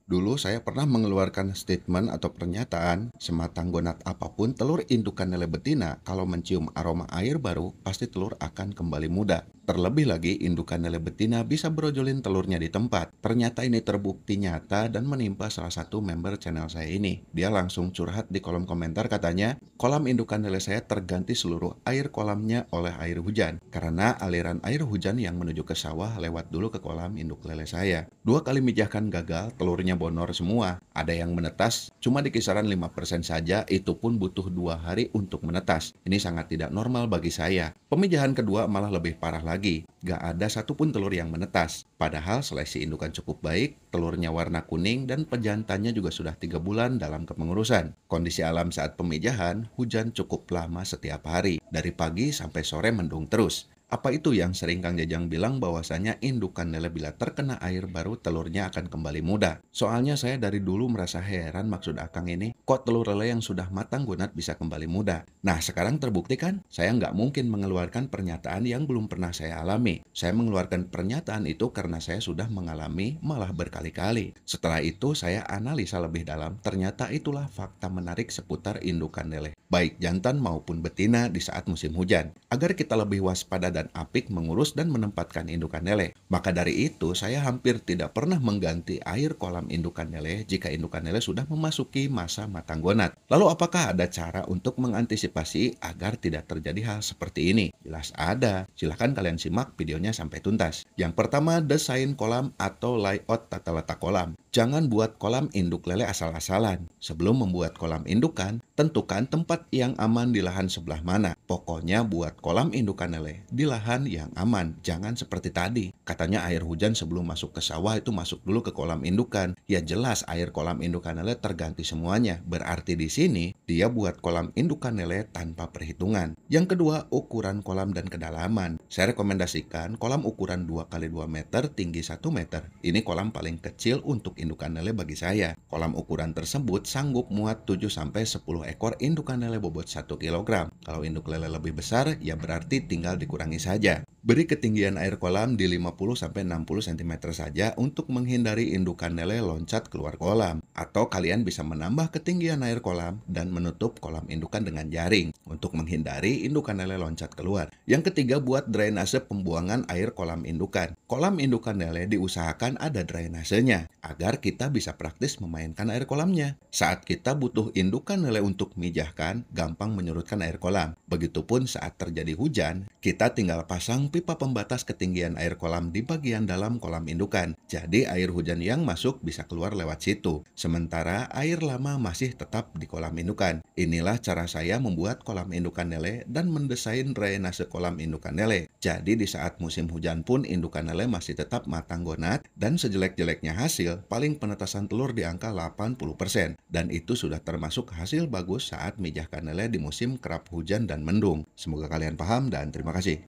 Dulu saya pernah mengeluarkan statement atau pernyataan, sematang gonat apapun telur indukan lele betina kalau mencium aroma air baru, pasti telur akan kembali muda. Terlebih lagi, indukan lele betina bisa brojolin telurnya di tempat. Ternyata ini terbukti nyata dan menimpa salah satu member channel saya ini. Dia langsung curhat di kolom komentar katanya, kolam indukan lele saya terganti seluruh air kolamnya oleh air hujan. Karena aliran air hujan yang menuju ke sawah lewat dulu ke kolam induk lele saya. 2 kali mijahkan gagal, telurnya bonor semua. Ada yang menetas, cuma di kisaran 5% saja, itu pun butuh 2 hari untuk menetas. Ini sangat tidak normal bagi saya. Pemijahan kedua malah lebih parah lagi. Gak ada satupun telur yang menetas. Padahal seleksi indukan cukup baik, telurnya warna kuning, dan pejantannya juga sudah 3 bulan dalam kepengurusan. Kondisi alam saat pemijahan, hujan cukup lama setiap hari. Dari pagi sampai sore mendung terus. Apa itu yang sering Kang Jajang bilang bahwasanya indukan lele bila terkena air baru telurnya akan kembali muda? Soalnya saya dari dulu merasa heran maksud Akang ini, kok telur lele yang sudah matang gonat bisa kembali muda? Nah sekarang terbukti kan, saya nggak mungkin mengeluarkan pernyataan yang belum pernah saya alami. Saya mengeluarkan pernyataan itu karena saya sudah mengalami malah berkali-kali. Setelah itu saya analisa lebih dalam, ternyata itulah fakta menarik seputar indukan lele, baik jantan maupun betina di saat musim hujan. Agar kita lebih waspada dan apik mengurus dan menempatkan indukan lele. Maka dari itu, saya hampir tidak pernah mengganti air kolam indukan lele jika indukan lele sudah memasuki masa matang gonat. Lalu apakah ada cara untuk mengantisipasi agar tidak terjadi hal seperti ini? Jelas ada. Silahkan kalian simak videonya sampai tuntas. Yang pertama, desain kolam atau layout tata letak kolam. Jangan buat kolam induk lele asal-asalan. Sebelum membuat kolam indukan, tentukan tempat yang aman di lahan sebelah mana. Pokoknya buat kolam indukan lele di lahan yang aman, jangan seperti tadi. Katanya air hujan sebelum masuk ke sawah itu masuk dulu ke kolam indukan. Ya jelas air kolam indukan lele terganti semuanya. Berarti di sini dia buat kolam indukan lele tanpa perhitungan. Yang kedua, ukuran kolam dan kedalaman. Saya rekomendasikan kolam ukuran 2 kali 2 meter tinggi 1 meter. Ini kolam paling kecil untuk indukan lele bagi saya. Kolam ukuran tersebut sanggup muat 7-10 ekor indukan lele bobot 1 kg. Kalau induk lele lebih besar, ya berarti tinggal dikurangi saja. Beri ketinggian air kolam di 50-60 cm saja untuk menghindari indukan lele loncat keluar kolam. Atau kalian bisa menambah ketinggian air kolam dan menutup kolam indukan dengan jaring untuk menghindari indukan lele loncat keluar. Yang ketiga, buat drainase pembuangan air kolam indukan. Kolam indukan lele diusahakan ada drainasenya agar kita bisa praktis memainkan air kolamnya. Saat kita butuh indukan lele untuk mijahkan, gampang menyurutkan air kolam. Begitupun saat terjadi hujan, kita tinggal pasang pipa pembatas ketinggian air kolam di bagian dalam kolam indukan. Jadi air hujan yang masuk bisa keluar lewat situ. Sementara air lama masih tetap di kolam indukan. Inilah cara saya membuat kolam indukan lele dan mendesain drainase kolam indukan lele. Jadi di saat musim hujan pun indukan lele masih tetap matang gonat dan sejelek-jeleknya hasil, paling penetasan telur di angka 80%. Dan itu sudah termasuk hasil bagus saat mijahkan lele di musim kerap hujan dan mendung. Semoga kalian paham dan terima kasih.